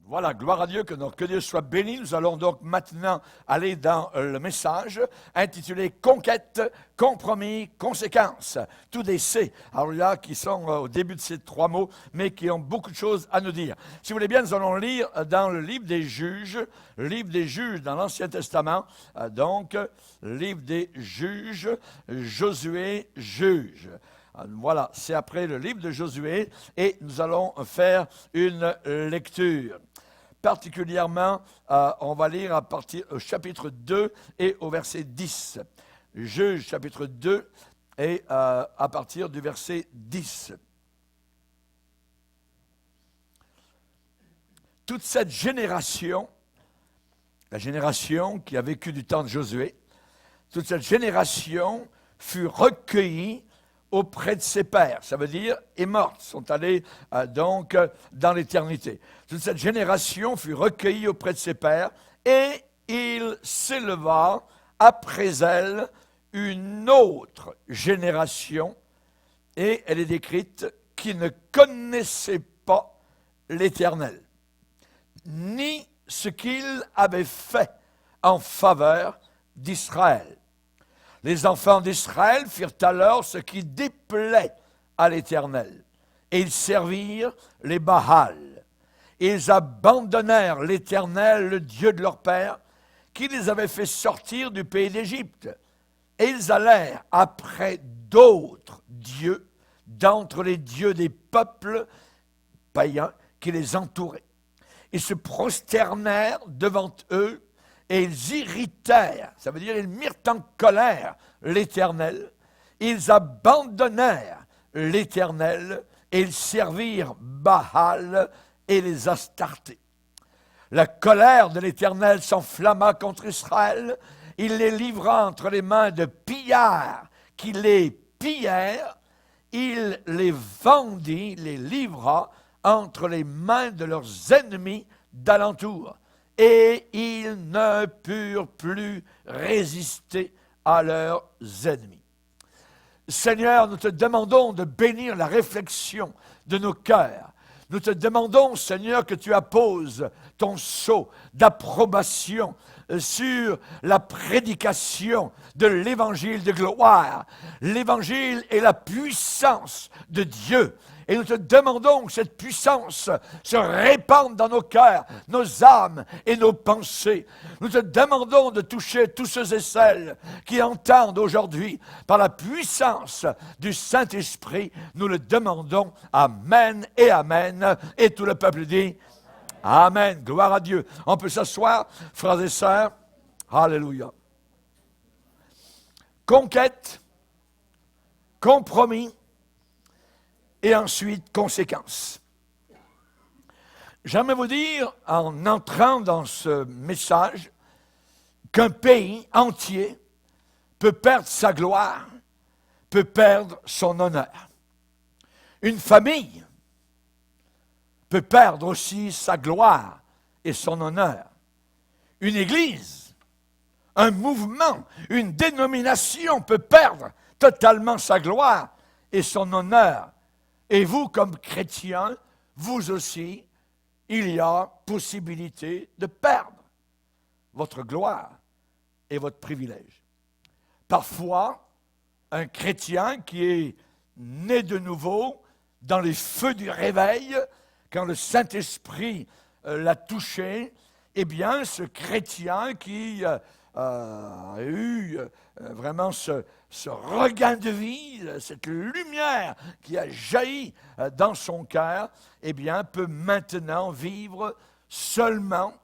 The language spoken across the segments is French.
Voilà, gloire à Dieu, que Dieu soit béni. Nous allons donc maintenant aller dans le message intitulé « Conquête, compromis, conséquences ». Tous des C, alors là, qui sont au début de ces trois mots, mais qui ont beaucoup de choses à nous dire. Si vous voulez bien, nous allons lire dans le livre des Juges dans l'Ancien Testament, donc, livre des Juges, Josué, Juge. Voilà, c'est après le livre de Josué et nous allons faire une lecture. Particulièrement, on va lire à partir au chapitre 2 et au verset 10. Juge, chapitre 2 et à partir du verset 10. Toute cette génération, la génération qui a vécu du temps de Josué, toute cette génération fut recueillie auprès de ses pères, ça veut dire est morte, sont allés donc dans l'éternité. Toute cette génération fut recueillie auprès de ses pères et il s'éleva après elle une autre génération et elle est décrite qui ne connaissait pas l'Éternel, ni ce qu'il avait fait en faveur d'Israël. Les enfants d'Israël firent alors ce qui déplaît à l'Éternel, et ils servirent les Baals. Ils abandonnèrent l'Éternel, le Dieu de leur père, qui les avait fait sortir du pays d'Égypte. Et ils allèrent après d'autres dieux, d'entre les dieux des peuples païens qui les entouraient. Ils se prosternèrent devant eux, et ils irritèrent, ça veut dire ils mirent en colère l'Éternel. Ils abandonnèrent l'Éternel et ils servirent Baal et les Astartés. La colère de l'Éternel s'enflamma contre Israël. Il les livra entre les mains de pillards qui les pillèrent. Il les vendit, les livra entre les mains de leurs ennemis d'alentour. Et ils ne purent plus résister à leurs ennemis. Seigneur, nous te demandons de bénir la réflexion de nos cœurs. Nous te demandons, Seigneur, que tu apposes ton sceau d'approbation sur la prédication de l'Évangile de gloire. L'Évangile est la puissance de Dieu. Et nous te demandons que cette puissance se répande dans nos cœurs, nos âmes et nos pensées. Nous te demandons de toucher tous ceux et celles qui entendent aujourd'hui par la puissance du Saint-Esprit. Nous le demandons. Amen et Amen. Et tout le peuple dit Amen. Gloire à Dieu. On peut s'asseoir, frères et sœurs. Alléluia. Conquête, compromis, et ensuite, conséquences. J'aimerais vous dire, en entrant dans ce message, qu'un pays entier peut perdre sa gloire, peut perdre son honneur. Une famille peut perdre aussi sa gloire et son honneur. Une église, un mouvement, une dénomination peut perdre totalement sa gloire et son honneur. Et vous, comme chrétiens, vous aussi, il y a possibilité de perdre votre gloire et votre privilège. Parfois, un chrétien qui est né de nouveau dans les feux du réveil, quand le Saint-Esprit l'a touché, eh bien, ce chrétien qui a eu vraiment ce regain de vie, cette lumière qui a jailli dans son cœur, eh bien, peut maintenant vivre seulement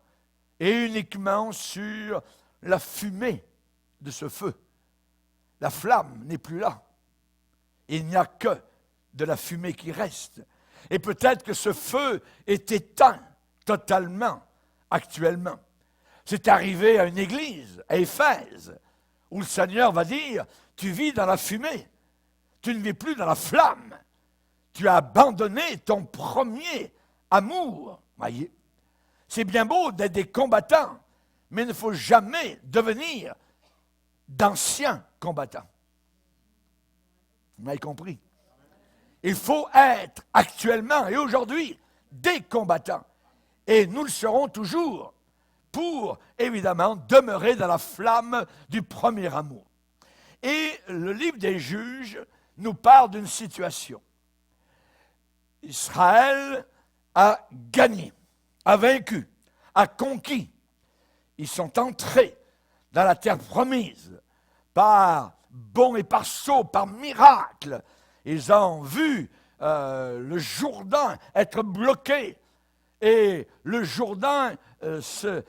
et uniquement sur la fumée de ce feu. La flamme n'est plus là. Il n'y a que de la fumée qui reste. Et peut-être que ce feu est éteint totalement actuellement. C'est arrivé à une église, à Éphèse, où le Seigneur va dire, tu vis dans la fumée, tu ne vis plus dans la flamme, tu as abandonné ton premier amour. Voyez, c'est bien beau d'être des combattants, mais il ne faut jamais devenir d'anciens combattants. Vous m'avez compris? Il faut être actuellement et aujourd'hui des combattants. Et nous le serons toujours pour, évidemment, demeurer dans la flamme du premier amour. Et le livre des Juges nous parle d'une situation. Israël a gagné, a vaincu, a conquis. Ils sont entrés dans la terre promise par bond et par saut, par miracle. Ils ont vu le Jourdain être bloqué et le Jourdain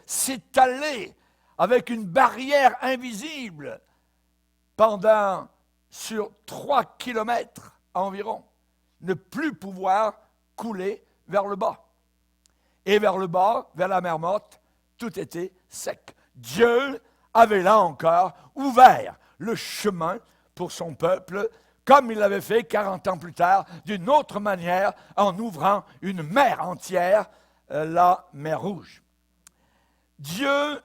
s'étaler avec une barrière invisible sur 3 kilomètres environ, ne plus pouvoir couler vers le bas. Et vers le bas, vers la mer Morte, tout était sec. Dieu avait là encore ouvert le chemin pour son peuple, comme il l'avait fait 40 ans plus tard, d'une autre manière, en ouvrant une mer entière, la mer Rouge. Dieu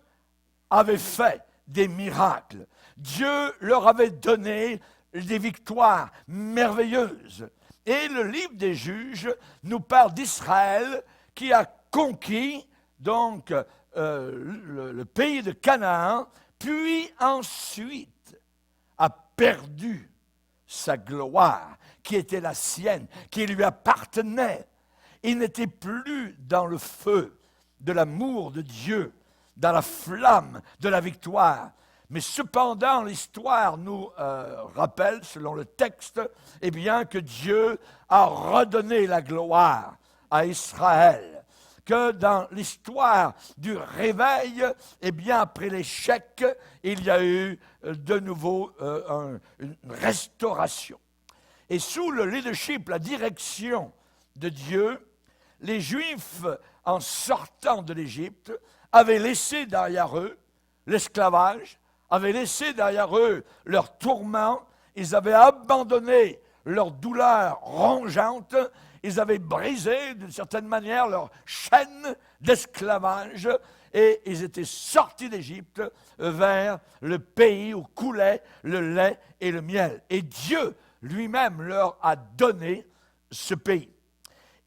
avait fait des miracles. Dieu leur avait donné des victoires merveilleuses. Et le livre des Juges nous parle d'Israël qui a conquis donc le pays de Canaan, puis ensuite a perdu sa gloire qui était la sienne, qui lui appartenait. Il n'était plus dans le feu de l'amour de Dieu, dans la flamme de la victoire. Mais cependant, l'histoire nous rappelle, selon le texte, eh bien, que Dieu a redonné la gloire à Israël. Que dans l'histoire du réveil, eh bien, après l'échec, il y a eu de nouveau une restauration. Et sous le leadership, la direction de Dieu, les Juifs, en sortant de l'Égypte, avaient laissé derrière eux l'esclavage, avaient laissé derrière eux leurs tourments, ils avaient abandonné leur douleur rongeante, ils avaient brisé d'une certaine manière leur chaîne d'esclavage et ils étaient sortis d'Égypte vers le pays où coulait le lait et le miel. Et Dieu lui-même leur a donné ce pays.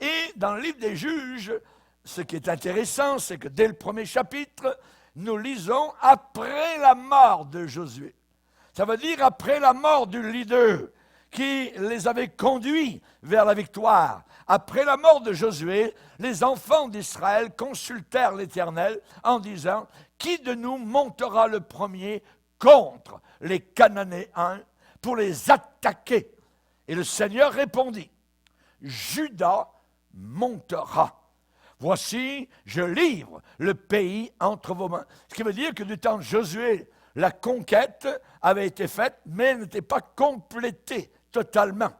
Et dans le livre des Juges, ce qui est intéressant, c'est que dès le premier chapitre, nous lisons après la mort de Josué. Ça veut dire après la mort du leader qui les avait conduits vers la victoire. Après la mort de Josué, les enfants d'Israël consultèrent l'Éternel en disant « Qui de nous montera le premier contre les Cananéens pour les attaquer ?» Et le Seigneur répondit « Juda montera. Voici, je livre le pays entre vos mains. » Ce qui veut dire que du temps de Josué, la conquête avait été faite, mais elle n'était pas complétée totalement.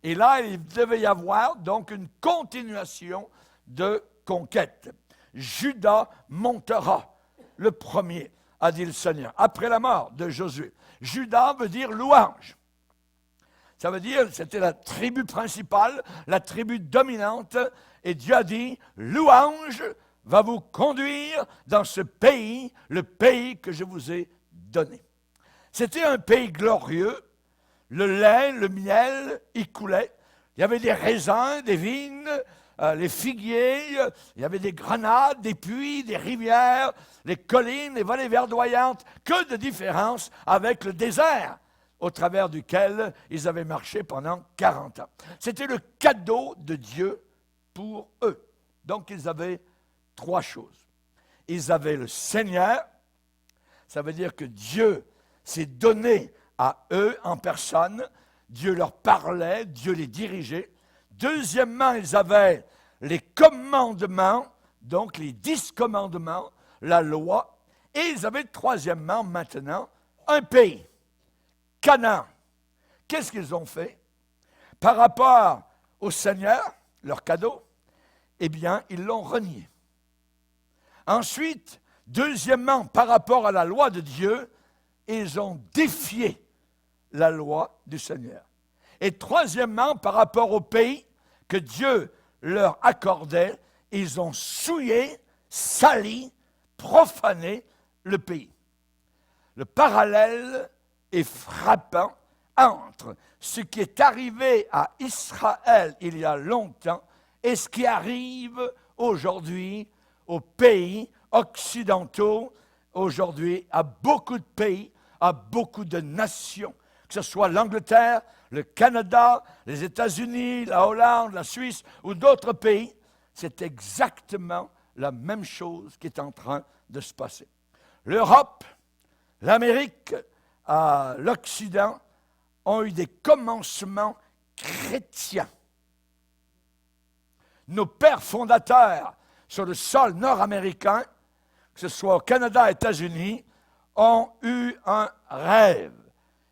Et là, il devait y avoir donc une continuation de conquête. Juda montera, le premier, a dit le Seigneur, après la mort de Josué. Juda veut dire louange. Ça veut dire, c'était la tribu principale, la tribu dominante, et Dieu a dit, louange va vous conduire dans ce pays, le pays que je vous ai donné. C'était un pays glorieux, le lait, le miel, y coulait. Il y avait des raisins, des vignes, les figuiers, il y avait des grenades, des puits, des rivières, les collines, les vallées verdoyantes. Que de différence avec le désert au travers duquel ils avaient marché pendant 40 ans. C'était le cadeau de Dieu pour eux. Donc, ils avaient 3 choses. Ils avaient le Seigneur, ça veut dire que Dieu s'est donné à eux en personne, Dieu leur parlait, Dieu les dirigeait. Deuxièmement, ils avaient les commandements, donc les 10 commandements, la loi, et ils avaient troisièmement maintenant un pays. Canaan. Qu'est-ce qu'ils ont fait? Par rapport au Seigneur, leur cadeau, eh bien, ils l'ont renié. Ensuite, deuxièmement, par rapport à la loi de Dieu, ils ont défié la loi du Seigneur. Et troisièmement, par rapport au pays que Dieu leur accordait, ils ont souillé, sali, profané le pays. Le parallèle est frappant entre ce qui est arrivé à Israël il y a longtemps et ce qui arrive aujourd'hui aux pays occidentaux, aujourd'hui à beaucoup de pays, à beaucoup de nations, que ce soit l'Angleterre, le Canada, les États-Unis, la Hollande, la Suisse ou d'autres pays, c'est exactement la même chose qui est en train de se passer. L'Europe, l'Amérique, l'Occident ont eu des commencements chrétiens. Nos pères fondateurs sur le sol nord-américain, que ce soit au Canada, aux États-Unis, ont eu un rêve.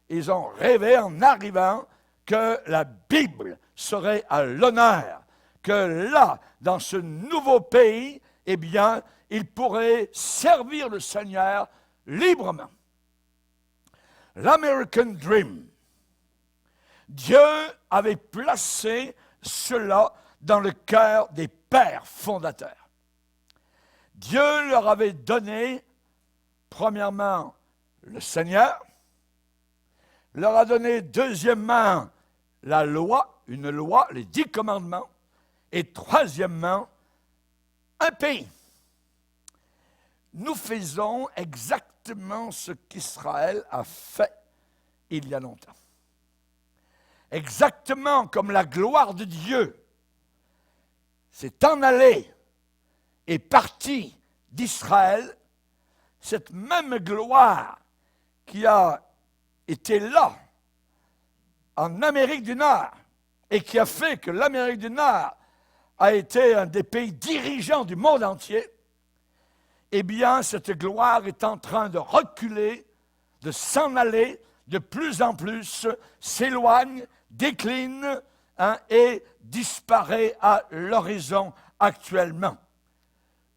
Ils ont rêvé en arrivant que la Bible serait à l'honneur, que là, dans ce nouveau pays, eh bien, ils pourraient servir le Seigneur librement. L'American Dream, Dieu avait placé cela dans le cœur des pères fondateurs. Dieu leur avait donné, premièrement, le Seigneur, leur a donné, deuxièmement, la loi, une loi, les 10 commandements, et troisièmement, un pays. Nous faisons exactement ce qu'Israël a fait il y a longtemps. Exactement comme la gloire de Dieu s'est en allée et partie d'Israël, cette même gloire qui a été là, en Amérique du Nord, et qui a fait que l'Amérique du Nord a été un des pays dirigeants du monde entier, eh bien, cette gloire est en train de reculer, de s'en aller, de plus en plus, s'éloigne, décline, et disparaît à l'horizon actuellement.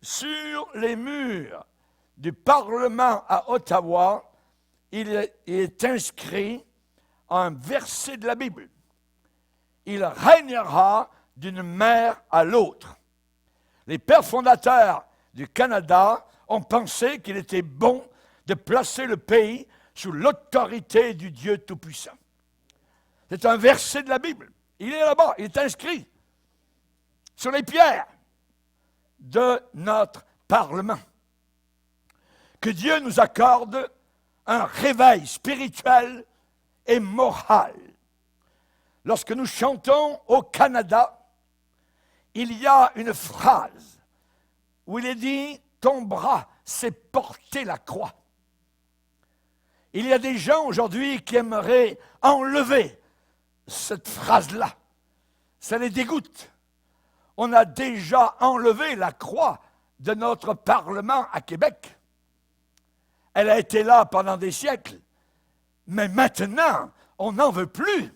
Sur les murs du Parlement à Ottawa, il est inscrit un verset de la Bible. Il régnera d'une mer à l'autre. Les pères fondateurs du Canada ont pensé qu'il était bon de placer le pays sous l'autorité du Dieu Tout-Puissant. C'est un verset de la Bible. Il est là-bas, il est inscrit sur les pierres de notre Parlement. Que Dieu nous accorde un réveil spirituel et moral. Lorsque nous chantons au Canada, il y a une phrase où il est dit « Ton bras s'est porté la croix ». Il y a des gens aujourd'hui qui aimeraient enlever cette phrase-là. Ça les dégoûte. On a déjà enlevé la croix de notre Parlement à Québec. Elle a été là pendant des siècles. Mais maintenant, on n'en veut plus.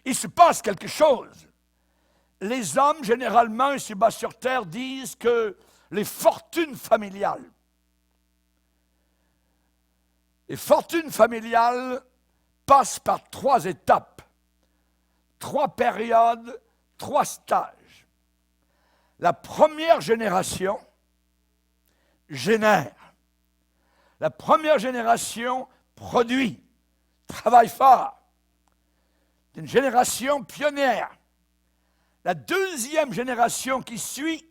Il se passe quelque chose. Les hommes, généralement, ici-bas sur Terre, disent que les fortunes familiales passent par 3 étapes, 3 périodes, 3 stages. La première génération génère. La première génération produit, travaille fort. C'est une génération pionnière. La deuxième génération qui suit,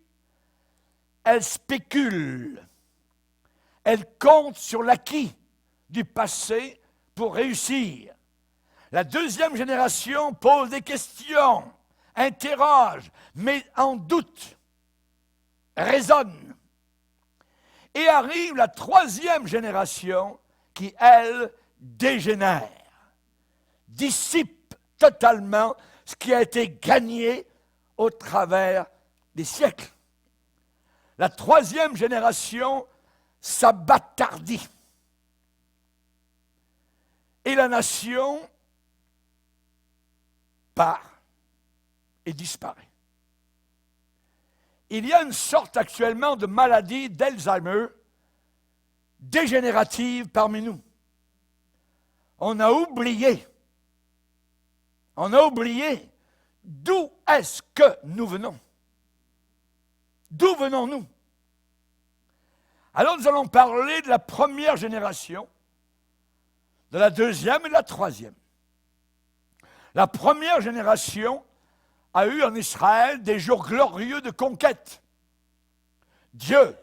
elle spécule. Elle compte sur l'acquis du passé pour réussir. La deuxième génération pose des questions, interroge, met en doute, raisonne. Et arrive la troisième génération qui, elle, dégénère, dissipe totalement ce qui a été gagné au travers des siècles. La troisième génération s'abattardit. Et la nation part et disparaît. Il y a une sorte actuellement de maladie d'Alzheimer dégénérative parmi nous. On a oublié d'où est-ce que nous venons. D'où venons-nous? Alors nous allons parler de la première génération, de la deuxième et de la troisième. La première génération a eu en Israël des jours glorieux de conquête. Dieu,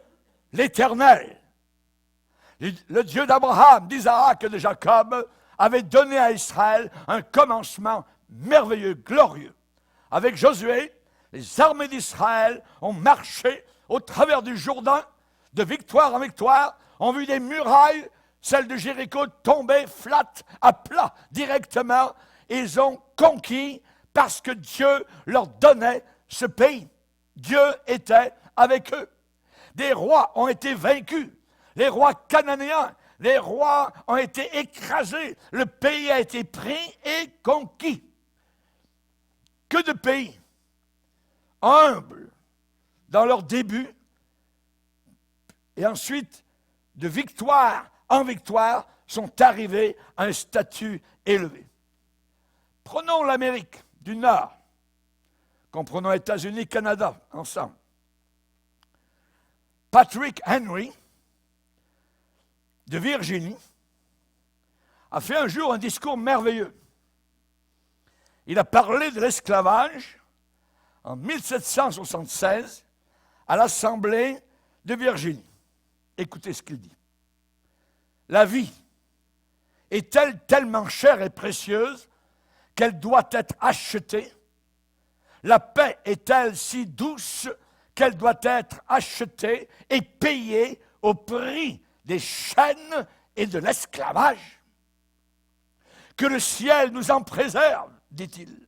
l'Éternel, le Dieu d'Abraham, d'Isaac et de Jacob, avait donné à Israël un commencement merveilleux, glorieux. Avec Josué, les armées d'Israël ont marché au travers du Jourdain, de victoire en victoire, ont vu des murailles, celles de Jéricho, tomber flat, à plat, directement. Ils ont conquis parce que Dieu leur donnait ce pays. Dieu était avec eux. Des rois ont été vaincus. Les rois cananéens, les rois ont été écrasés. Le pays a été pris et conquis. Que de pays humbles dans leur début et ensuite, de victoire en victoire, sont arrivés à un statut élevé. Prenons l'Amérique du Nord. Comprenons États-Unis, Canada, ensemble. Patrick Henry, de Virginie, a fait un jour un discours merveilleux. Il a parlé de l'esclavage en 1776 à l'Assemblée de Virginie. Écoutez ce qu'il dit. La vie est-elle tellement chère et précieuse qu'elle doit être achetée? La paix est-elle si douce qu'elle doit être achetée et payée au prix des chaînes et de l'esclavage? Que le ciel nous en préserve, dit-il.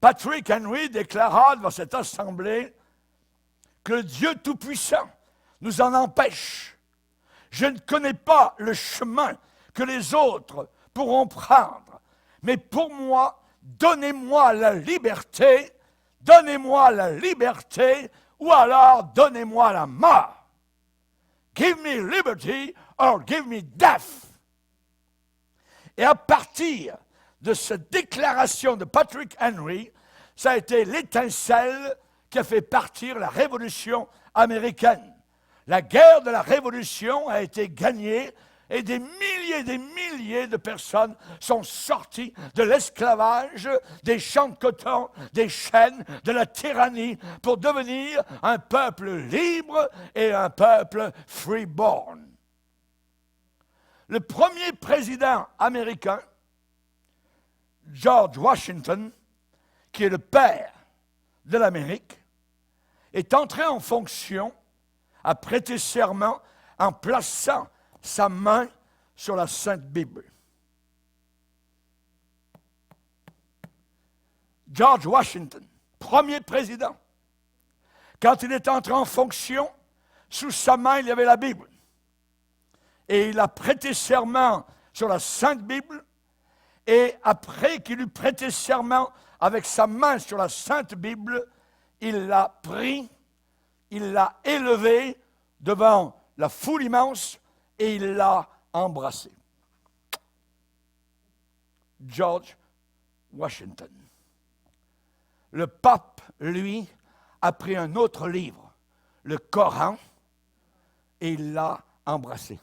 Patrick Henry déclara devant cette assemblée que le Dieu Tout-Puissant nous en empêche. Je ne connais pas le chemin que les autres pourront prendre, mais pour moi, donnez-moi la liberté, ou alors donnez-moi la mort. Give me liberty or give me death. Et à partir de cette déclaration de Patrick Henry, ça a été l'étincelle qui a fait partir la Révolution américaine. La guerre de la Révolution a été gagnée et des milliers de personnes sont sorties de l'esclavage, des champs de coton, des chaînes, de la tyrannie, pour devenir un peuple libre et un peuple freeborn. Le premier président américain, George Washington, qui est le père de l'Amérique, est entré en fonction, a prêté serment en plaçant sa main sur la Sainte Bible. George Washington, premier président, quand il est entré en fonction, sous sa main, il y avait la Bible. Et il a prêté serment sur la Sainte Bible, et après qu'il eut prêté serment avec sa main sur la Sainte Bible, il l'a pris, il l'a élevé devant la foule immense et il l'a embrassé. George Washington. Le pape, lui, a pris un autre livre, le Coran, et il l'a embrassé.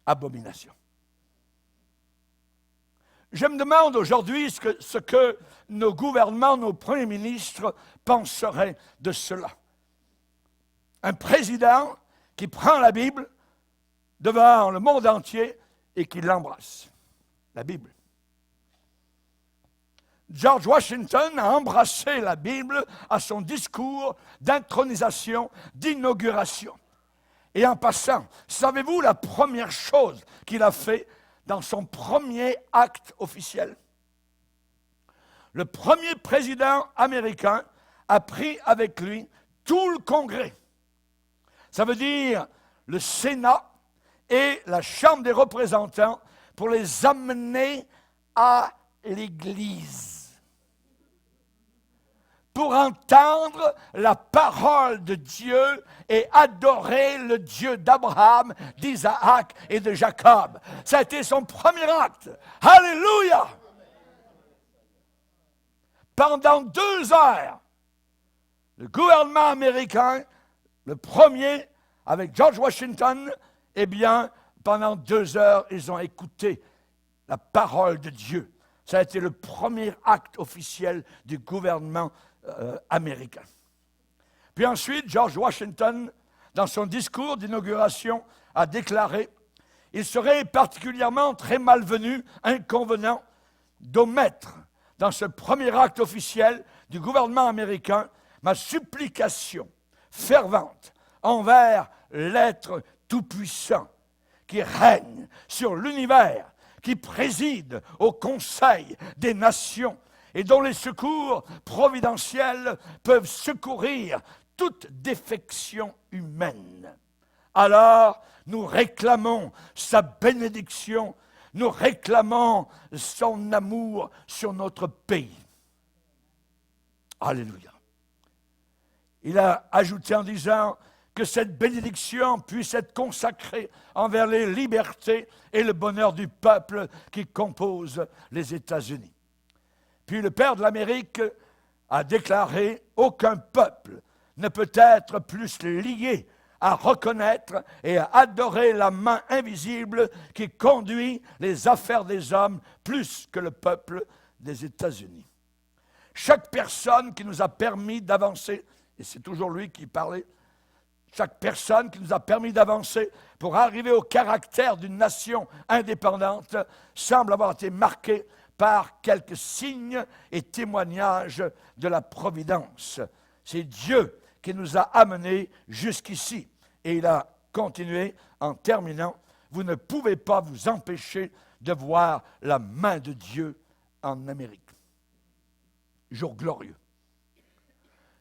Abomination. Je me demande aujourd'hui ce que nos gouvernements, nos premiers ministres penseraient de cela. Un président qui prend la Bible devant le monde entier et qui l'embrasse. La Bible. George Washington a embrassé la Bible à son discours d'intronisation, d'inauguration. Et en passant, savez-vous la première chose qu'il a fait dans son premier acte officiel? Le premier président américain a pris avec lui tout le Congrès. Ça veut dire le Sénat et la Chambre des représentants pour les amener à l'Église. Pour entendre la parole de Dieu et adorer le Dieu d'Abraham, d'Isaac et de Jacob. Ça a été son premier acte. Alléluia! Pendant 2 heures, le gouvernement américain, le premier, avec George Washington, eh bien, pendant 2 heures, ils ont écouté la parole de Dieu. Ça a été le premier acte officiel du gouvernement américain. Puis ensuite, George Washington, dans son discours d'inauguration, a déclaré « Il serait particulièrement très malvenu, inconvenant, d'omettre dans ce premier acte officiel du gouvernement américain ma supplication fervente envers l'être tout-puissant qui règne sur l'univers, qui préside au Conseil des Nations et dont les secours providentiels peuvent secourir toute défection humaine. Alors, nous réclamons sa bénédiction, nous réclamons son amour sur notre pays. Alléluia. Il a ajouté en disant que cette bénédiction puisse être consacrée envers les libertés et le bonheur du peuple qui compose les États-Unis. Puis le père de l'Amérique a déclaré « Aucun peuple ne peut être plus lié à reconnaître et à adorer la main invisible qui conduit les affaires des hommes plus que le peuple des États-Unis. » Chaque personne qui nous a permis d'avancer, et c'est toujours lui qui parlait, chaque personne qui nous a permis d'avancer pour arriver au caractère d'une nation indépendante semble avoir été marquée par quelques signes et témoignages de la providence. C'est Dieu qui nous a amenés jusqu'ici. Et il a continué en terminant, « Vous ne pouvez pas vous empêcher de voir la main de Dieu en Amérique. » Jour glorieux.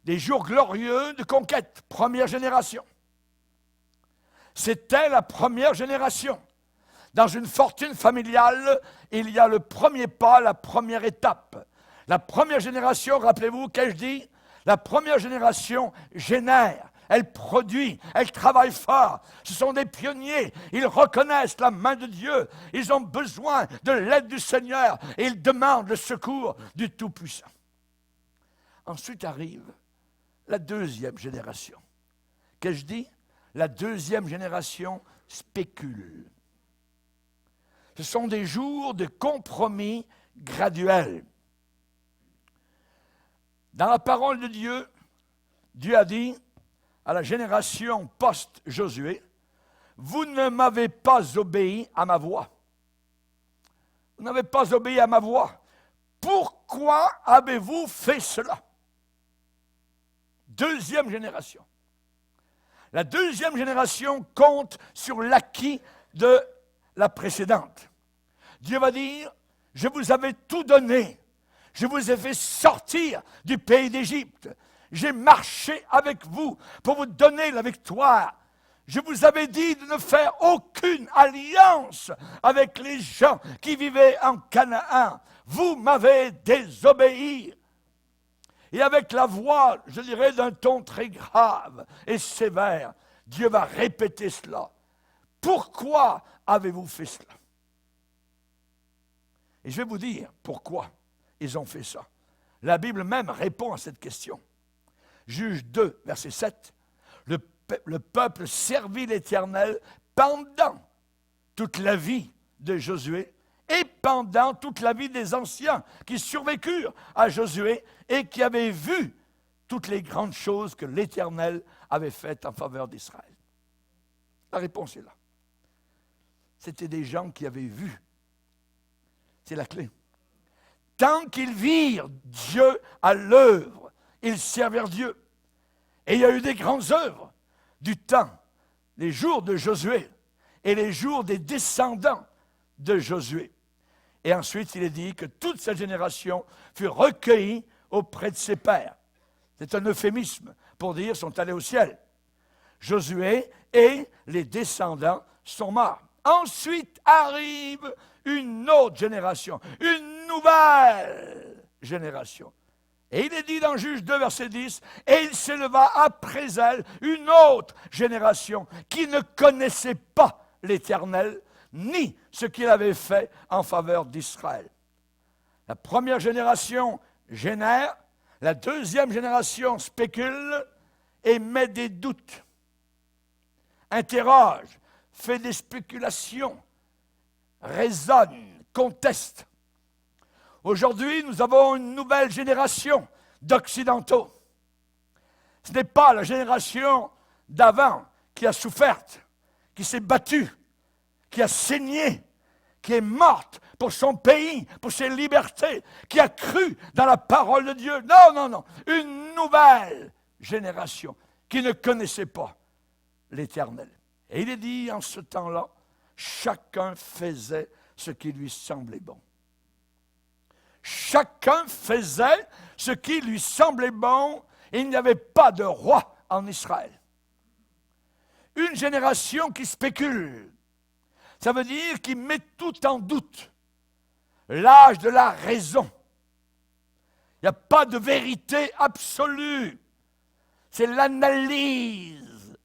Des jours glorieux de conquête, première génération. C'était la première génération. Dans une fortune familiale, il y a le premier pas, la première étape. La première génération, rappelez-vous qu'ai-je dit? La première génération génère, elle produit, elle travaille fort. Ce sont des pionniers, ils reconnaissent la main de Dieu. Ils ont besoin de l'aide du Seigneur et ils demandent le secours du Tout-Puissant. Ensuite arrive la deuxième génération. Qu'ai-je dit? La deuxième génération spécule. Ce sont des jours de compromis graduels. Dans la parole de Dieu, Dieu a dit à la génération post-Josué, « Vous ne m'avez pas obéi à ma voix. Vous n'avez pas obéi à ma voix. Pourquoi avez-vous fait cela? » Deuxième génération. La deuxième génération compte sur l'acquis de la précédente. Dieu va dire, je vous avais tout donné. Je vous ai fait sortir du pays d'Égypte. J'ai marché avec vous pour vous donner la victoire. Je vous avais dit de ne faire aucune alliance avec les gens qui vivaient en Canaan. Vous m'avez désobéi. Et avec la voix, je dirais, d'un ton très grave et sévère, Dieu va répéter cela. Pourquoi avez-vous fait cela? Et je vais vous dire pourquoi ils ont fait ça. La Bible même répond à cette question. Juge 2, verset 7. Le peuple servit l'Éternel pendant toute la vie de Josué et pendant toute la vie des anciens qui survécurent à Josué et qui avaient vu toutes les grandes choses que l'Éternel avait faites en faveur d'Israël. La réponse est là. C'était des gens qui avaient vu. C'est la clé. Tant qu'ils virent Dieu à l'œuvre, ils servirent Dieu. Et il y a eu des grandes œuvres du temps, les jours de Josué et les jours des descendants de Josué. Et ensuite, il est dit que toute cette génération fut recueillie auprès de ses pères. C'est un euphémisme pour dire sont allés au ciel. Josué et les descendants sont morts. Ensuite arrive une autre génération, une nouvelle génération. Et il est dit dans Juge 2, verset 10, « Et il s'éleva après elle une autre génération qui ne connaissait pas l'Éternel, ni ce qu'il avait fait en faveur d'Israël. » La première génération génère, la deuxième génération spécule et met des doutes, interroge, fait des spéculations, raisonne, conteste. Aujourd'hui, nous avons une nouvelle génération d'Occidentaux. Ce n'est pas la génération d'avant qui a souffert, qui s'est battue, qui a saigné, qui est morte pour son pays, pour ses libertés, qui a cru dans la parole de Dieu. Non, non, non. Une nouvelle génération qui ne connaissait pas l'Éternel. Et il est dit en ce temps-là, chacun faisait ce qui lui semblait bon. Chacun faisait ce qui lui semblait bon, et il n'y avait pas de roi en Israël. Une génération qui spécule, ça veut dire qu'il met tout en doute. L'âge de la raison. Il n'y a pas de vérité absolue. C'est l'analyse.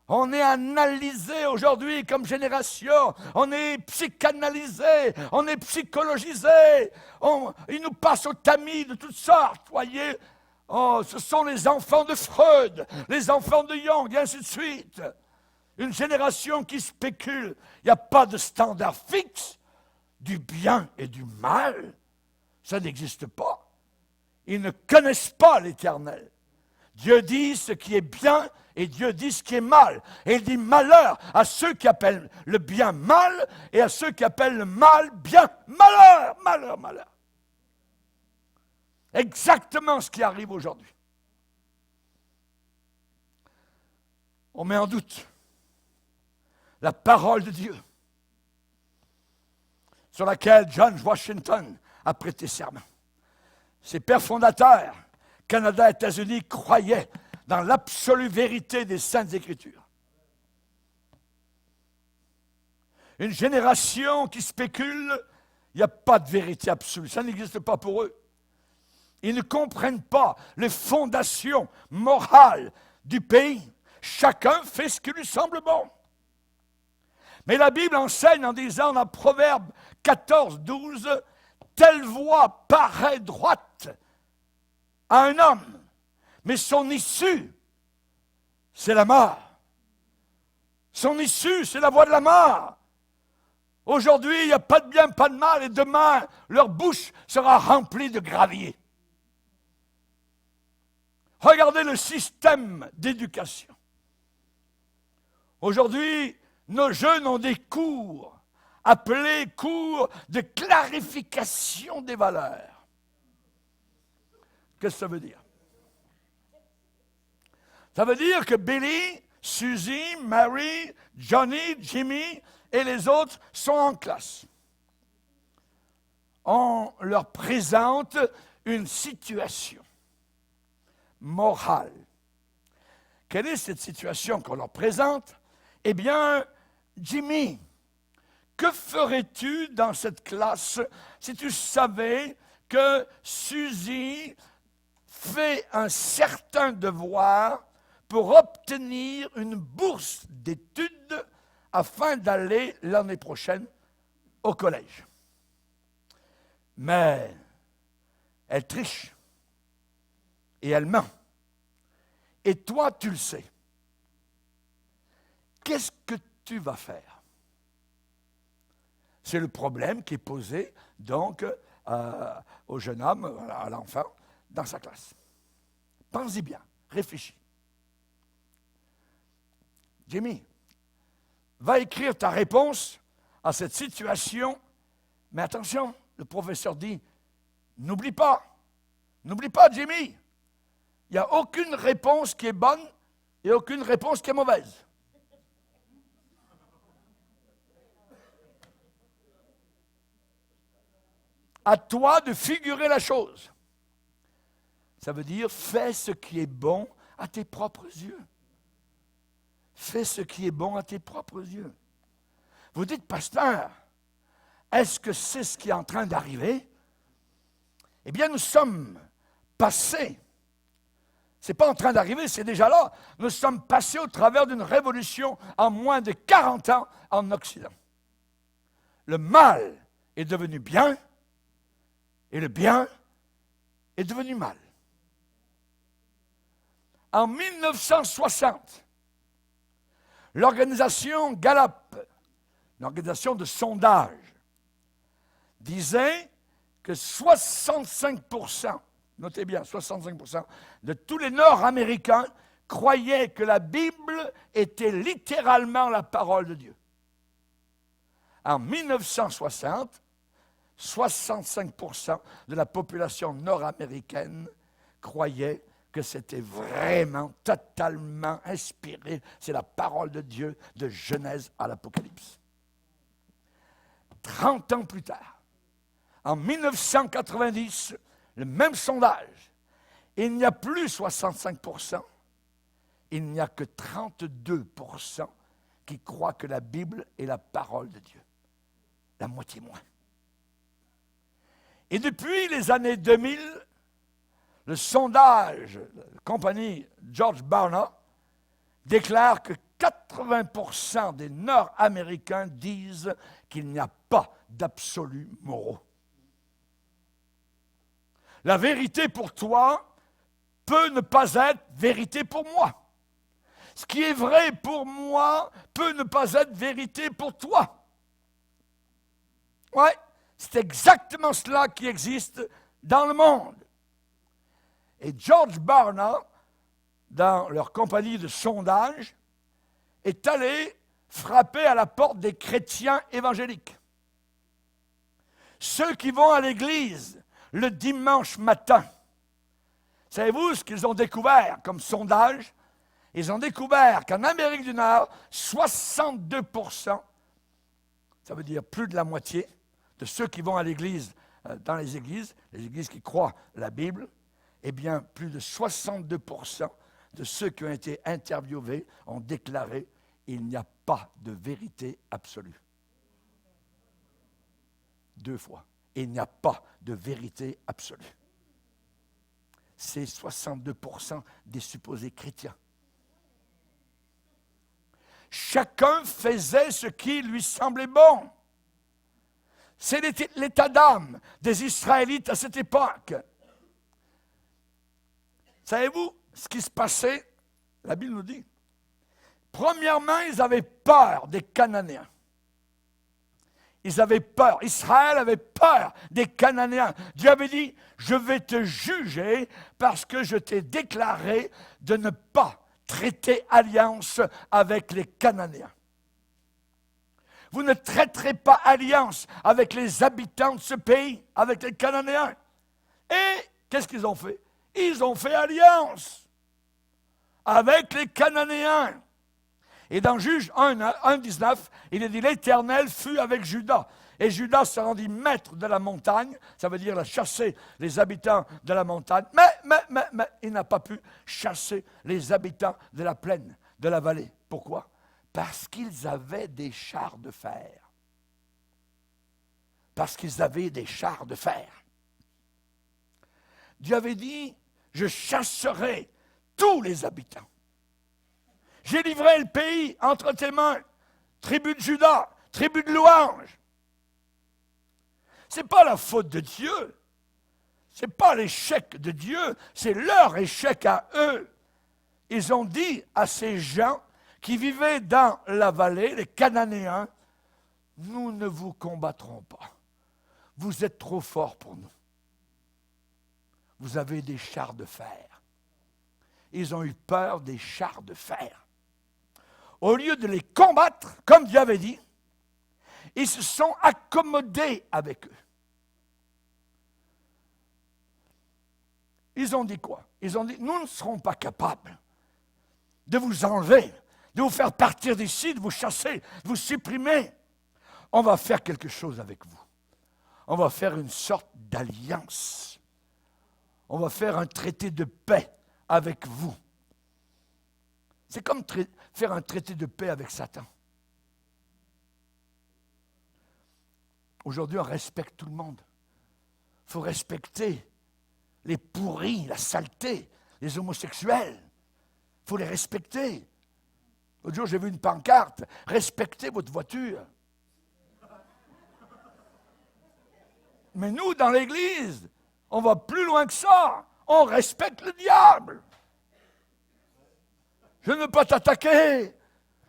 On est analysé aujourd'hui comme génération. On est psychanalysé. On est psychologisé. Il nous passe au tamis de toutes sortes, voyez. Oh, ce sont les enfants de Freud, les enfants de Jung, et ainsi de suite. Une génération qui spécule. Il n'y a pas de standard fixe du bien et du mal. Ça n'existe pas. Ils ne connaissent pas l'Éternel. Dieu dit ce qui est bien et Dieu dit ce qui est mal. Et il dit malheur à ceux qui appellent le bien mal et à ceux qui appellent le mal bien. Malheur, malheur, malheur. Exactement ce qui arrive aujourd'hui. On met en doute la parole de Dieu sur laquelle John Washington a prêté serment. Ses pères fondateurs, Canada et États-Unis, croyaient dans l'absolue vérité des Saintes Écritures. Une génération qui spécule, il n'y a pas de vérité absolue, ça n'existe pas pour eux. Ils ne comprennent pas les fondations morales du pays. Chacun fait ce qui lui semble bon. Mais la Bible enseigne en disant dans Proverbe 14, 12, « Telle voie paraît droite à un homme, mais son issue, c'est la mort. » Son issue, c'est la voie de la mort. Aujourd'hui, il n'y a pas de bien, pas de mal, et demain, leur bouche sera remplie de gravier. Regardez le système d'éducation. Aujourd'hui, nos jeunes ont des cours appelés cours de clarification des valeurs. Qu'est-ce que ça veut dire? Ça veut dire que Billy, Suzy, Mary, Johnny, Jimmy et les autres sont en classe. On leur présente une situation morale. Quelle est cette situation qu'on leur présente? Eh bien, Jimmy, que ferais-tu dans cette classe si tu savais que Suzy fait un certain devoir pour obtenir une bourse d'études afin d'aller l'année prochaine au collège? Mais elle triche et elle ment. Et toi, tu le sais. Qu'est-ce que tu vas faire? C'est le problème qui est posé donc au jeune homme, à l'enfant, dans sa classe. Pensez bien, réfléchis. Jimmy, va écrire ta réponse à cette situation, mais attention, le professeur dit, n'oublie pas, Jimmy, il n'y a aucune réponse qui est bonne et aucune réponse qui est mauvaise. À toi de figurer la chose. Ça veut dire, fais ce qui est bon à tes propres yeux. Fais ce qui est bon à tes propres yeux. Vous dites, pasteur, est-ce que c'est ce qui est en train d'arriver? Eh bien, nous sommes passés. Ce n'est pas en train d'arriver, c'est déjà là. Nous sommes passés au travers d'une révolution en moins de 40 ans en Occident. Le mal est devenu bien et le bien est devenu mal. En 1960, l'organisation Gallup, l'organisation de sondage, disait que 65%, notez bien, 65% de tous les Nord-Américains croyaient que la Bible était littéralement la parole de Dieu. En 1960, 65% de la population nord-américaine croyait que c'était vraiment, totalement inspiré. C'est la parole de Dieu de Genèse à l'Apocalypse. 30 ans plus tard, en 1990, le même sondage, il n'y a plus 65%, il n'y a que 32% qui croient que la Bible est la parole de Dieu. La moitié moins. Et depuis les années 2000, le sondage, la compagnie George Barna déclare que 80% des Nord-Américains disent qu'il n'y a pas d'absolus moraux. La vérité pour toi peut ne pas être vérité pour moi. Ce qui est vrai pour moi peut ne pas être vérité pour toi. Oui, c'est exactement cela qui existe dans le monde. Et George Barna, dans leur compagnie de sondage, est allé frapper à la porte des chrétiens évangéliques. Ceux qui vont à l'église le dimanche matin. Savez-vous ce qu'ils ont découvert comme sondage? Ils ont découvert qu'en Amérique du Nord, 62%, ça veut dire plus de la moitié, de ceux qui vont à l'église, dans les églises qui croient la Bible, eh bien, plus de 62% de ceux qui ont été interviewés ont déclaré qu'il n'y a pas de vérité absolue. 2 fois. Il n'y a pas de vérité absolue. C'est 62% des supposés chrétiens. Chacun faisait ce qui lui semblait bon. C'est l'état d'âme des Israélites à cette époque. Savez-vous ce qui se passait? La Bible nous dit. Premièrement, ils avaient peur des Cananéens. Ils avaient peur. Israël avait peur des Cananéens. Dieu avait dit, je vais te juger parce que je t'ai déclaré de ne pas traiter alliance avec les Cananéens. Vous ne traiterez pas alliance avec les habitants de ce pays, avec les Cananéens. Et qu'est-ce qu'ils ont fait? Ils ont fait alliance avec les Cananéens. Et dans Juge 1,19, il est dit, l'Éternel fut avec Juda. Et Juda se rendit maître de la montagne, ça veut dire chasser les habitants de la montagne. Mais, il n'a pas pu chasser les habitants de la plaine, de la vallée. Pourquoi? Parce qu'ils avaient des chars de fer. Parce qu'ils avaient des chars de fer. Dieu avait dit, je chasserai tous les habitants. J'ai livré le pays entre tes mains, tribu de Juda, tribu de louange. Ce n'est pas la faute de Dieu. Ce n'est pas l'échec de Dieu, c'est leur échec à eux. Ils ont dit à ces gens qui vivaient dans la vallée, les Cananéens, nous ne vous combattrons pas. Vous êtes trop forts pour nous. Vous avez des chars de fer. Ils ont eu peur des chars de fer. Au lieu de les combattre, comme Dieu avait dit, ils se sont accommodés avec eux. Ils ont dit quoi? Ils ont dit, nous ne serons pas capables de vous enlever, de vous faire partir d'ici, de vous chasser, de vous supprimer. On va faire quelque chose avec vous. On va faire une sorte d'alliance. On va faire un traité de paix avec vous. C'est comme faire un traité de paix avec Satan. Aujourd'hui, on respecte tout le monde. Il faut respecter les pourris, la saleté, les homosexuels. Il faut les respecter. L'autre jour, j'ai vu une pancarte, respectez votre voiture. Mais nous, dans l'Église, on va plus loin que ça. On respecte le diable. Je ne veux pas t'attaquer.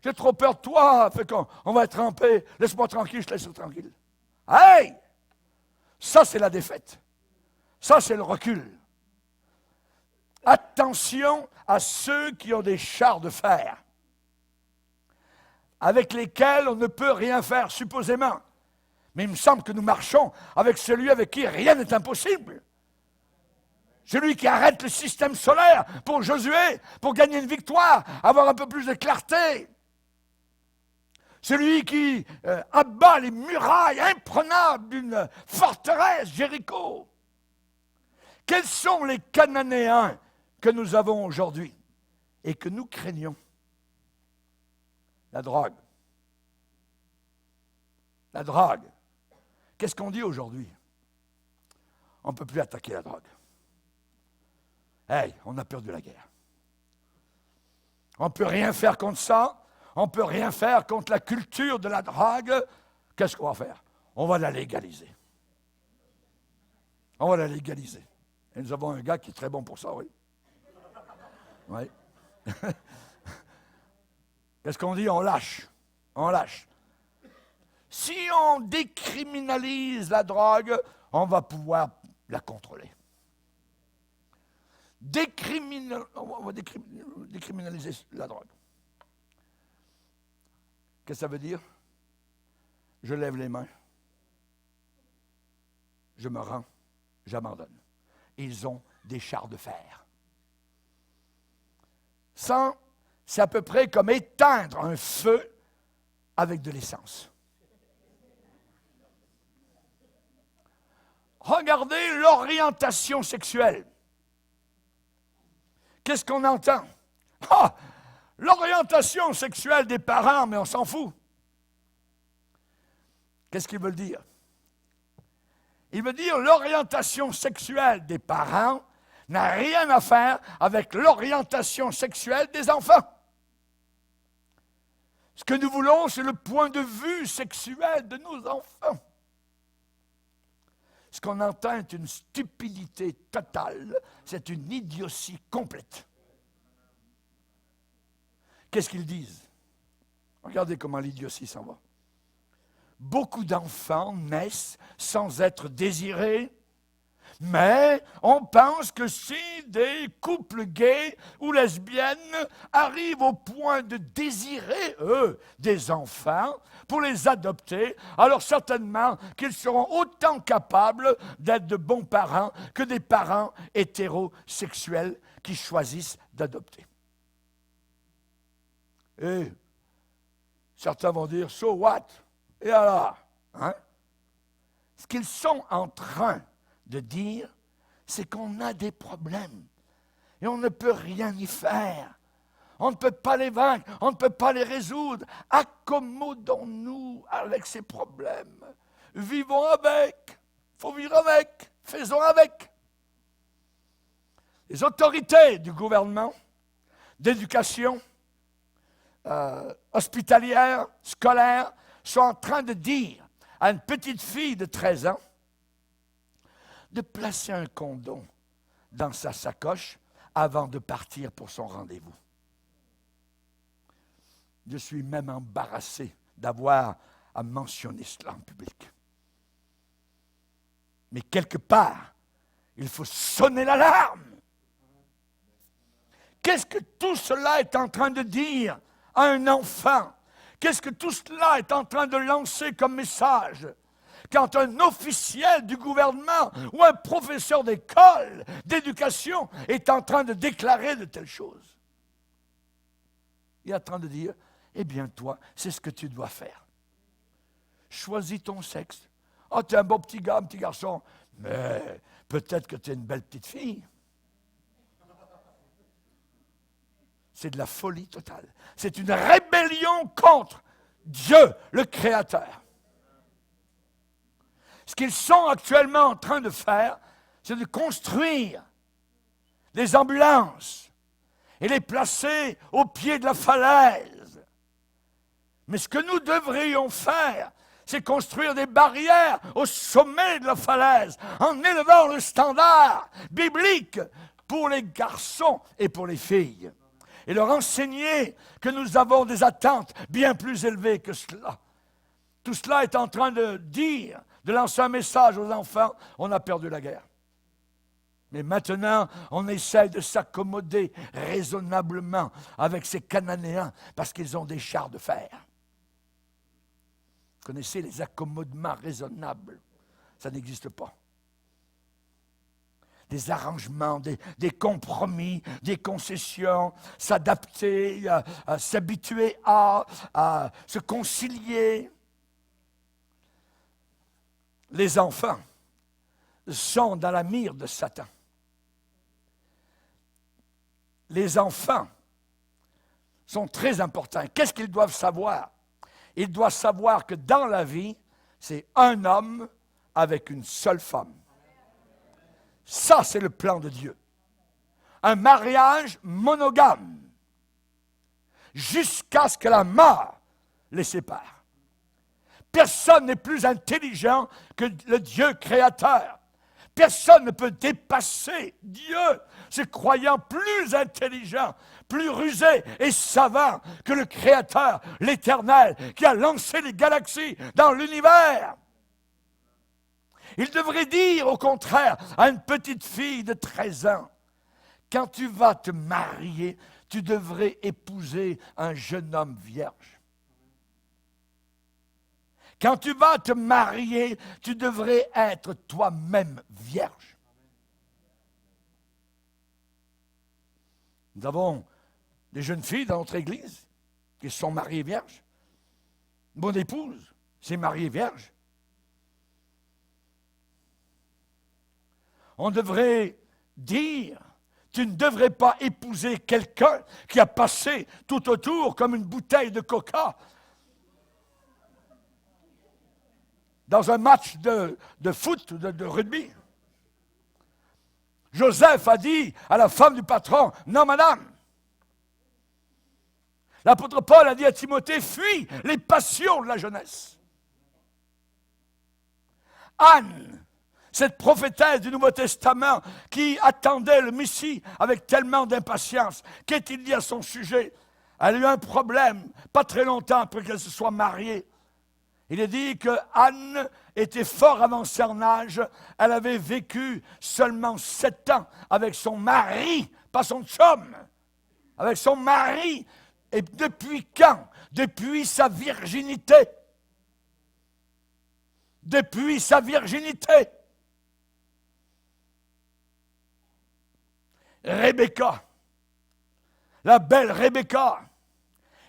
J'ai trop peur de toi. Fait qu'on va être en paix. Laisse-moi tranquille, je te laisse tranquille. Hey! Ça, c'est la défaite. Ça, c'est le recul. Attention à ceux qui ont des chars de fer, avec lesquels on ne peut rien faire, supposément. Mais il me semble que nous marchons avec celui avec qui rien n'est impossible. Celui qui arrête le système solaire pour Josué, pour gagner une victoire, avoir un peu plus de clarté. Celui qui abat les murailles imprenables d'une forteresse, Jéricho. Quels sont les Cananéens que nous avons aujourd'hui et que nous craignons? La drogue. La drogue. Qu'est-ce qu'on dit aujourd'hui? On ne peut plus attaquer la drogue. Hey, on a perdu la guerre. On ne peut rien faire contre ça. On ne peut rien faire contre la culture de la drogue. Qu'est-ce qu'on va faire? On va la légaliser. On va la légaliser. Et nous avons un gars qui est très bon pour ça, oui. Oui. Qu'est-ce qu'on dit? On lâche. On lâche. Si on décriminalise la drogue, on va pouvoir la contrôler. On va décriminaliser la drogue. Qu'est-ce que ça veut dire? Je lève les mains. Je me rends. J'abandonne. Ils ont des chars de fer. Ça, c'est à peu près comme éteindre un feu avec de l'essence. Regardez l'orientation sexuelle. Qu'est-ce qu'on entend? Ah, l'orientation sexuelle des parents, mais on s'en fout. Qu'est-ce qu'ils veulent dire? Il veut dire l'orientation sexuelle des parents n'a rien à faire avec l'orientation sexuelle des enfants. Ce que nous voulons, c'est le point de vue sexuel de nos enfants. Ce qu'on entend est une stupidité totale, c'est une idiotie complète. Qu'est-ce qu'ils disent? Regardez comment l'idiotie s'en va. Beaucoup d'enfants naissent sans être désirés, mais on pense que si des couples gays ou lesbiennes arrivent au point de désirer, eux, des enfants pour les adopter, alors certainement qu'ils seront autant capables d'être de bons parents que des parents hétérosexuels qui choisissent d'adopter. Et certains vont dire, so what? Et alors? Hein? Ce qu'ils sont en train de dire, c'est qu'on a des problèmes et on ne peut rien y faire. On ne peut pas les vaincre, on ne peut pas les résoudre. Accommodons-nous avec ces problèmes. Vivons avec. Il faut vivre avec. Faisons avec. Les autorités du gouvernement, d'éducation, hospitalière, scolaire, sont en train de dire à une petite fille de 13 ans de placer un condom dans sa sacoche avant de partir pour son rendez-vous. Je suis même embarrassé d'avoir à mentionner cela en public. Mais quelque part, il faut sonner l'alarme. Qu'est-ce que tout cela est en train de dire à un enfant? Qu'est-ce que tout cela est en train de lancer comme message? Quand un officiel du gouvernement ou un professeur d'école, d'éducation, est en train de déclarer de telles choses. Il est en train de dire, eh bien toi, c'est ce que tu dois faire. Choisis ton sexe. Ah, tu es un beau petit gars, un petit garçon, mais peut-être que tu es une belle petite fille. C'est de la folie totale. C'est une rébellion contre Dieu, le Créateur. Ce qu'ils sont actuellement en train de faire, c'est de construire des ambulances et les placer au pied de la falaise. Mais ce que nous devrions faire, c'est construire des barrières au sommet de la falaise, en élevant le standard biblique pour les garçons et pour les filles. Et leur enseigner que nous avons des attentes bien plus élevées que cela. Tout cela est en train de dire, de lancer un message aux enfants, on a perdu la guerre. Mais maintenant, on essaye de s'accommoder raisonnablement avec ces Cananéens parce qu'ils ont des chars de fer. Vous connaissez les accommodements raisonnables? Ça n'existe pas. Des arrangements, des compromis, des concessions, s'adapter, s'habituer à se concilier. Les enfants sont dans la mire de Satan. Les enfants sont très importants. Qu'est-ce qu'ils doivent savoir? Ils doivent savoir que dans la vie, c'est un homme avec une seule femme. Ça, c'est le plan de Dieu. Un mariage monogame, jusqu'à ce que la mort les sépare. Personne n'est plus intelligent que le Dieu créateur. Personne ne peut dépasser Dieu, se croyant plus intelligent, plus rusé et savant que le Créateur, l'Éternel, qui a lancé les galaxies dans l'univers. Il devrait dire, au contraire, à une petite fille de 13 ans, quand tu vas te marier, tu devrais épouser un jeune homme vierge. Quand tu vas te marier, tu devrais être toi-même vierge. Nous avons des jeunes filles dans notre église qui se sont mariées vierges. Mon épouse s'est mariée vierge. On devrait dire, tu ne devrais pas épouser quelqu'un qui a passé tout autour comme une bouteille de coca dans un match de foot, de rugby. Joseph a dit à la femme du patron, non madame. L'apôtre Paul a dit à Timothée, fuis les passions de la jeunesse. Anne, cette prophétesse du Nouveau Testament qui attendait le Messie avec tellement d'impatience, qu'est-il dit à son sujet? Elle a eu un problème, pas très longtemps après qu'elle se soit mariée. Il est dit que Anne était fort avancée en âge. Elle avait vécu seulement 7 ans avec son mari, pas son chum, avec son mari. Et depuis quand? Depuis sa virginité. Depuis sa virginité. Rebecca, la belle Rebecca,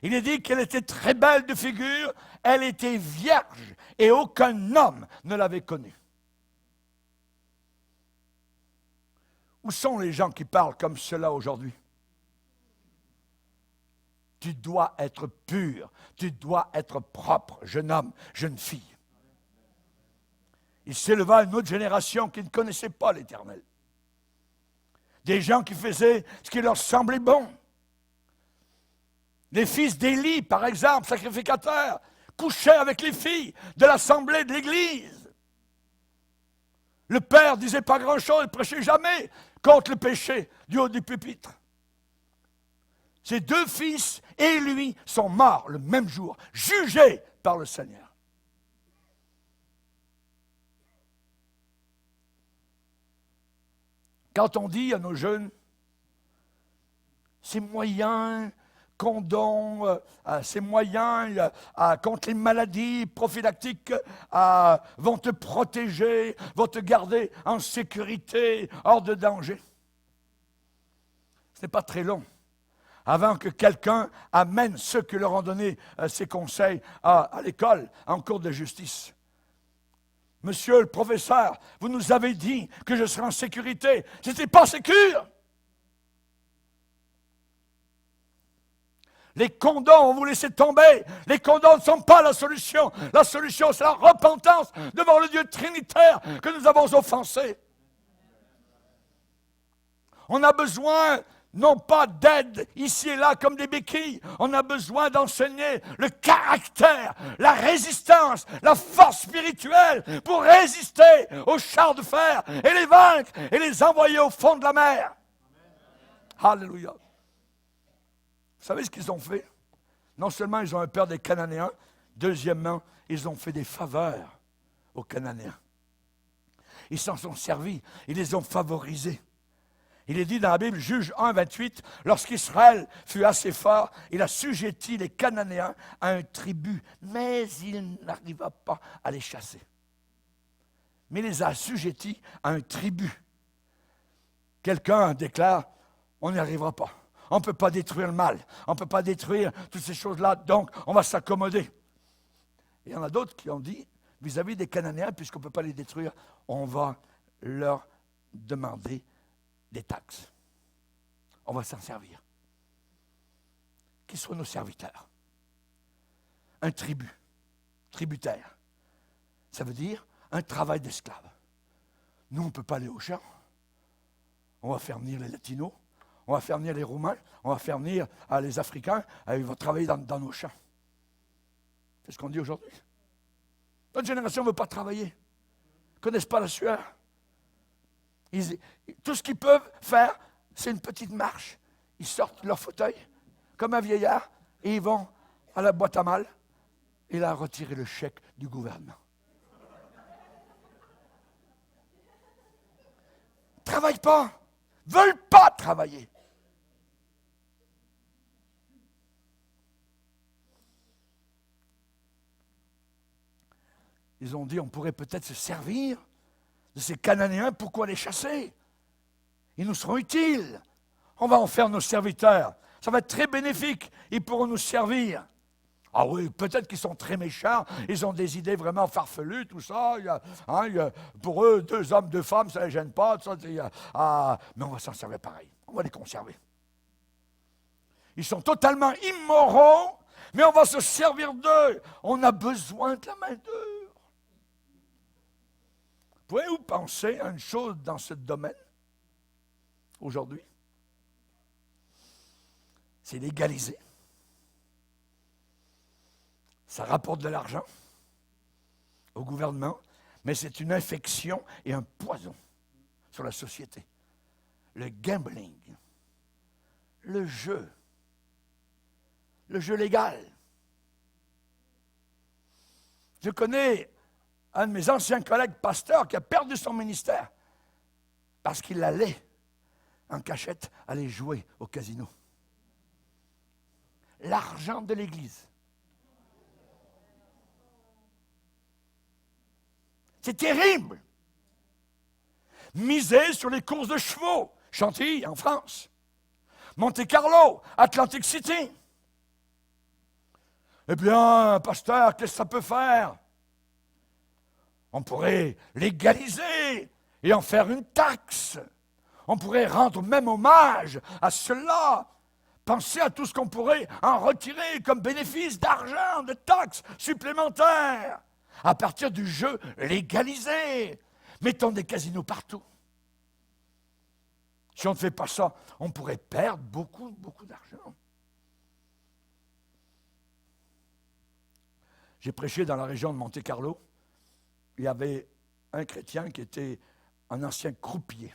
il est dit qu'elle était très belle de figure, elle était vierge et aucun homme ne l'avait connue. Où sont les gens qui parlent comme cela aujourd'hui? Tu dois être pur, tu dois être propre, jeune homme, jeune fille. Il s'éleva une autre génération qui ne connaissait pas l'Éternel. Des gens qui faisaient ce qui leur semblait bon. Les fils d'Élie, par exemple, sacrificateurs, couchaient avec les filles de l'assemblée de l'Église. Le père ne disait pas grand-chose, il ne prêchait jamais contre le péché du haut du pupitre. Ses 2 fils et lui sont morts le même jour, jugés par le Seigneur. Quand on dit à nos jeunes, ces moyens, condoms, ces moyens contre les maladies prophylactiques vont te protéger, vont te garder en sécurité, hors de danger. Ce n'est pas très long avant que quelqu'un amène ceux qui leur ont donné ces conseils à l'école, en cours de justice. Monsieur le professeur, vous nous avez dit que je serais en sécurité. Ce n'était pas sécure. Les condoms, on vous laissait tomber. Les condoms ne sont pas la solution. La solution, c'est la repentance devant le Dieu trinitaire que nous avons offensé. On a besoin, non pas d'aide ici et là comme des béquilles. On a besoin d'enseigner le caractère, la résistance, la force spirituelle pour résister aux chars de fer et les vaincre et les envoyer au fond de la mer. Alléluia. Vous savez ce qu'ils ont fait? Non seulement ils ont eu peur des Cananéens, deuxièmement, ils ont fait des faveurs aux Cananéens. Ils s'en sont servis, ils les ont favorisés. Il est dit dans la Bible, Juge 1, 28, lorsqu'Israël fut assez fort, il assujettit les Cananéens à un tribut, mais il n'arriva pas à les chasser. Mais il les a assujettis à un tribut. Quelqu'un déclare, on n'y arrivera pas. On ne peut pas détruire le mal, on ne peut pas détruire toutes ces choses-là, donc on va s'accommoder. Et il y en a d'autres qui ont dit, vis-à-vis des Cananéens, puisqu'on ne peut pas les détruire, on va leur demander des taxes. On va s'en servir. Qu'ils soient nos serviteurs. Un tribut, tributaire. Ça veut dire un travail d'esclave. Nous, on ne peut pas aller au champ. On va faire venir les Latinos, on va faire venir les Roumains, on va faire venir les Africains, ils vont travailler dans nos champs. C'est ce qu'on dit aujourd'hui. Notre génération ne veut pas travailler. Ils ne connaissent pas la sueur. Tout ce qu'ils peuvent faire, c'est une petite marche. Ils sortent de leur fauteuil, comme un vieillard, et ils vont à la boîte à mal, et là, retirer le chèque du gouvernement. Ils ne travaillent pas, ne veulent pas travailler. Ils ont dit, on pourrait peut-être se servir de ces Cananéens, pourquoi les chasser? Ils nous seront utiles. On va en faire nos serviteurs. Ça va être très bénéfique. Ils pourront nous servir. Ah oui, peut-être qu'ils sont très méchants. Ils ont des idées vraiment farfelues, tout ça. Pour eux, 2 hommes, 2 femmes, ça ne les gêne pas. Tout ça, mais on va s'en servir pareil. On va les conserver. Ils sont totalement immoraux, mais on va se servir d'eux. On a besoin de la main-d'œuvre. Pouvez-vous penser à une chose dans ce domaine, aujourd'hui? C'est légalisé. Ça rapporte de l'argent au gouvernement, mais c'est une infection et un poison sur la société. Le gambling, le jeu légal. Je connais un de mes anciens collègues pasteurs qui a perdu son ministère parce qu'il allait en cachette aller jouer au casino. L'argent de l'Église. C'est terrible. Miser sur les courses de chevaux, Chantilly en France, Monte-Carlo, Atlantic City. Eh bien, pasteur, qu'est-ce que ça peut faire? On pourrait légaliser et en faire une taxe. On pourrait rendre même hommage à cela. Pensez à tout ce qu'on pourrait en retirer comme bénéfice d'argent, de taxes supplémentaires. À partir du jeu légalisé. Mettons des casinos partout. Si on ne fait pas ça, on pourrait perdre beaucoup d'argent. J'ai prêché dans la région de Monte-Carlo. Il y avait un chrétien qui était un ancien croupier.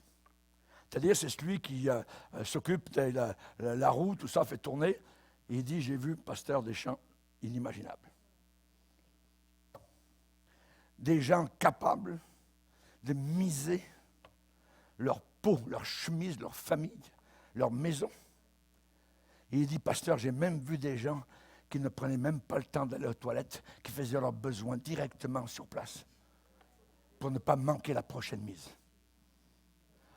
C'est-à-dire, c'est celui qui s'occupe de la roue, tout ça, fait tourner. Et il dit, j'ai vu, pasteur, des champs inimaginables. Des gens capables de miser leur peau, leur chemise, leur famille, leur maison. Et il dit, pasteur, j'ai même vu des gens qui ne prenaient même pas le temps d'aller aux toilettes, qui faisaient leurs besoins directement sur place, pour ne pas manquer la prochaine mise.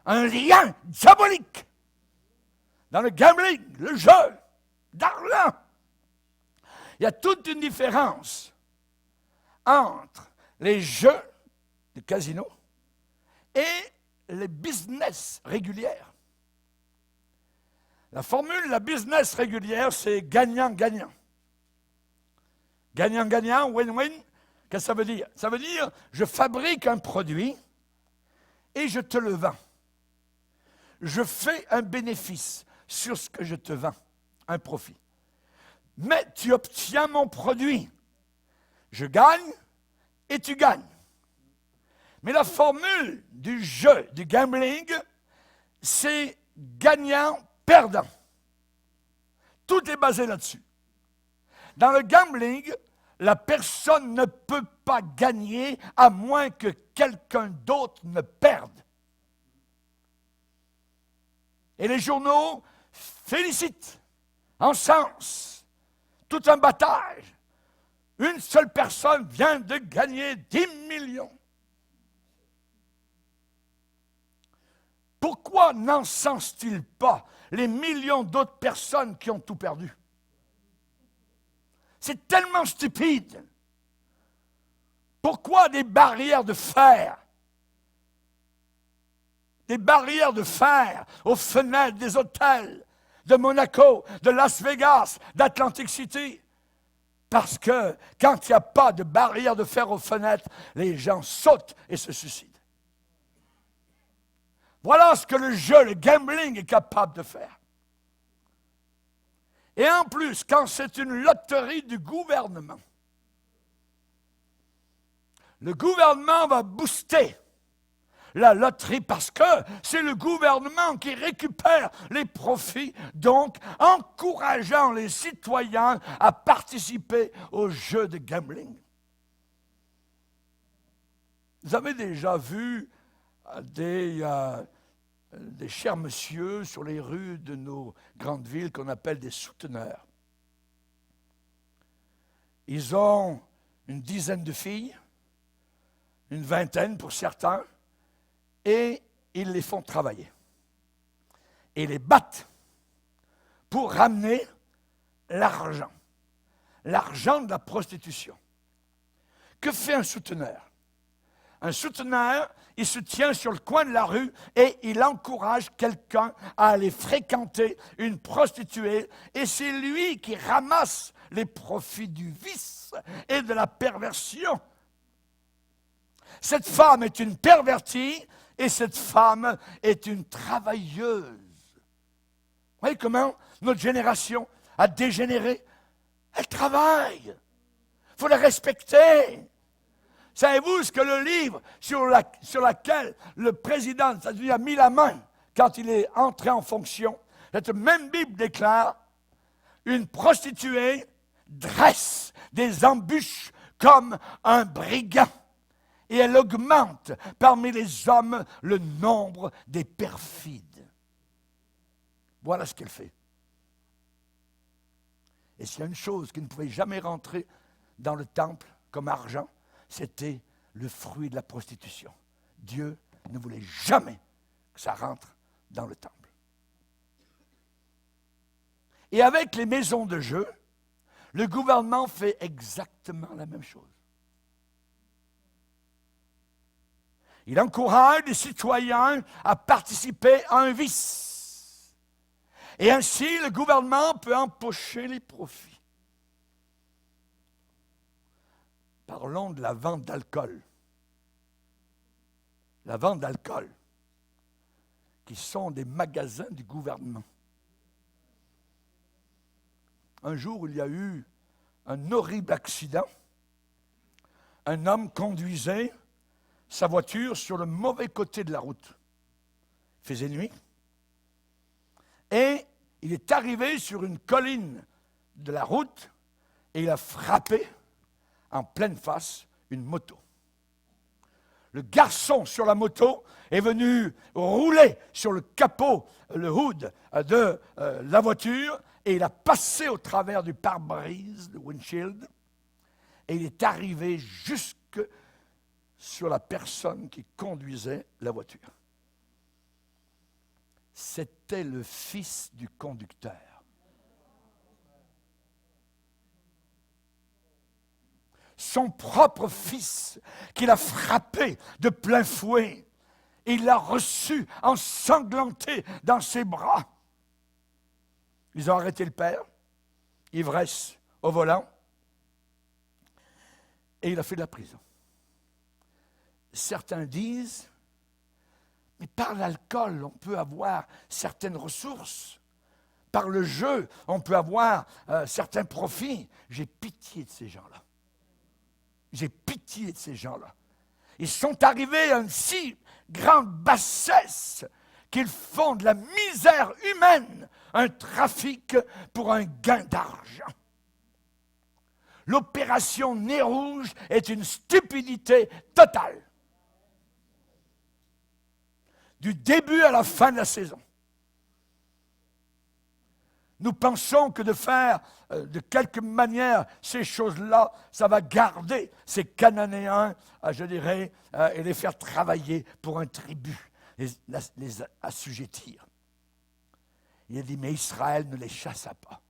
Un lien diabolique dans le gambling, le jeu d'argent. Il y a toute une différence entre les jeux de casino et les business régulières. La formule, la business régulière, c'est gagnant-gagnant. Gagnant-gagnant, win-win, qu'est-ce que ça veut dire? Ça veut dire, je fabrique un produit et je te le vends. Je fais un bénéfice sur ce que je te vends, un profit. Mais tu obtiens mon produit. Je gagne et tu gagnes. Mais la formule du jeu, du gambling, c'est gagnant-perdant. Tout est basé là-dessus. Dans le gambling, la personne ne peut pas gagner à moins que quelqu'un d'autre ne perde. Et les journaux félicitent, encensent, tout un battage. Une seule personne vient de gagner 10 millions. Pourquoi n'encensent-ils pas les millions d'autres personnes qui ont tout perdu? C'est tellement stupide. Pourquoi des barrières de fer? Des barrières de fer aux fenêtres des hôtels de Monaco, de Las Vegas, d'Atlantic City. Parce que quand il n'y a pas de barrière de fer aux fenêtres, les gens sautent et se suicident. Voilà ce que le jeu, le gambling est capable de faire. Et en plus, quand c'est une loterie du gouvernement, le gouvernement va booster la loterie parce que c'est le gouvernement qui récupère les profits, donc encourageant les citoyens à participer au jeu de gambling. Vous avez déjà vu des chers messieurs sur les rues de nos grandes villes qu'on appelle des souteneurs. Ils ont une dizaine de filles, une vingtaine pour certains, et ils les font travailler. Et les battent pour ramener l'argent. L'argent de la prostitution. Que fait un souteneur? Un souteneur, il se tient sur le coin de la rue et il encourage quelqu'un à aller fréquenter une prostituée. Et c'est lui qui ramasse les profits du vice et de la perversion. Cette femme est une pervertie et cette femme est une travailleuse. Vous voyez comment notre génération a dégénéré? Elle travaille. Il faut la respecter. Savez-vous ce que le livre sur lequel le président des États-Unis a mis la main quand il est entré en fonction? Cette même Bible déclare: une prostituée dresse des embûches comme un brigand. Et elle augmente parmi les hommes le nombre des perfides. Voilà ce qu'elle fait. Et s'il y a une chose qui ne pouvait jamais rentrer dans le temple comme argent, c'était le fruit de la prostitution. Dieu ne voulait jamais que ça rentre dans le temple. Et avec les maisons de jeu, le gouvernement fait exactement la même chose. Il encourage les citoyens à participer à un vice. Et ainsi, le gouvernement peut empocher les profits. Parlons de la vente d'alcool. La vente d'alcool, qui sont des magasins du gouvernement. Un jour, il y a eu un horrible accident. Un homme conduisait sa voiture sur le mauvais côté de la route. Il faisait nuit. Et il est arrivé sur une colline de la route et il a frappé en pleine face une moto. Le garçon sur la moto est venu rouler sur le capot, le hood de la voiture, et il a passé au travers du pare-brise, le windshield, et il est arrivé jusque sur la personne qui conduisait la voiture. C'était le fils du conducteur. Son propre fils, qu'il a frappé de plein fouet, et il l'a reçu ensanglanté dans ses bras. Ils ont arrêté le père, ivresse au volant, et il a fait de la prison. Certains disent, mais par l'alcool, on peut avoir certaines ressources. Par le jeu, on peut avoir certains profits. J'ai pitié de ces gens-là. J'ai pitié de ces gens-là. Ils sont arrivés à une si grande bassesse qu'ils font de la misère humaine un trafic pour un gain d'argent. l'opération Nez Rouge est une stupidité totale. Du début à la fin de la saison. Nous pensons que de faire de quelque manière ces choses-là, ça va garder ces Cananéens, je dirais, et les faire travailler pour un tribut, les assujettir. Il a dit, mais Israël ne les chassa pas.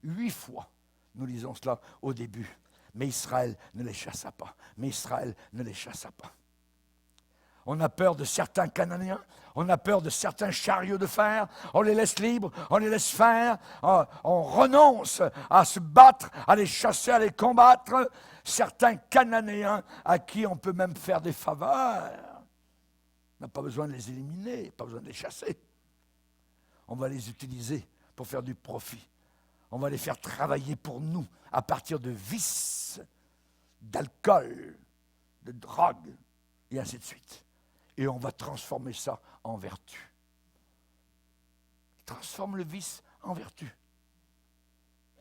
8 fois, nous lisons cela au début. Mais Israël ne les chassa pas. Mais Israël ne les chassa pas. On a peur de certains Cananéens, on a peur de certains chariots de fer, on les laisse libres, on les laisse faire, on renonce à se battre, à les chasser, à les combattre. Certains Cananéens à qui on peut même faire des faveurs. On n'a pas besoin de les éliminer, pas besoin de les chasser. On va les utiliser pour faire du profit. On va les faire travailler pour nous à partir de vices, d'alcool, de drogue, et ainsi de suite. Et on va transformer ça en vertu. Transforme le vice en vertu.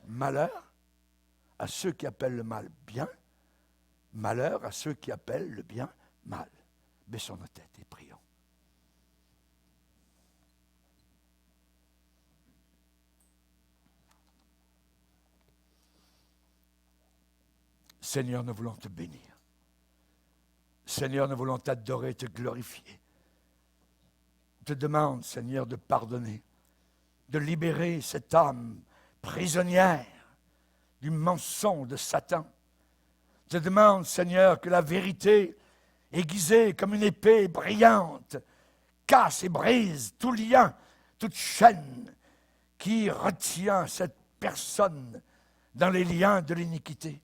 Malheur à ceux qui appellent le mal bien, malheur à ceux qui appellent le bien mal. Baissons nos têtes et prions. Seigneur, nous voulons te bénir. Seigneur, nous voulons t'adorer, te glorifier. Je te demande, Seigneur, de pardonner, de libérer cette âme prisonnière du mensonge de Satan. Je te demande, Seigneur, que la vérité, aiguisée comme une épée brillante, casse et brise tout lien, toute chaîne qui retient cette personne dans les liens de l'iniquité.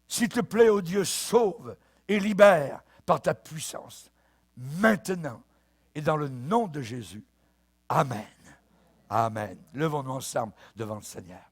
S'il te plaît, ô Dieu, sauve et libère par ta puissance, maintenant et dans le nom de Jésus. Amen. Amen. Levons-nous ensemble devant le Seigneur.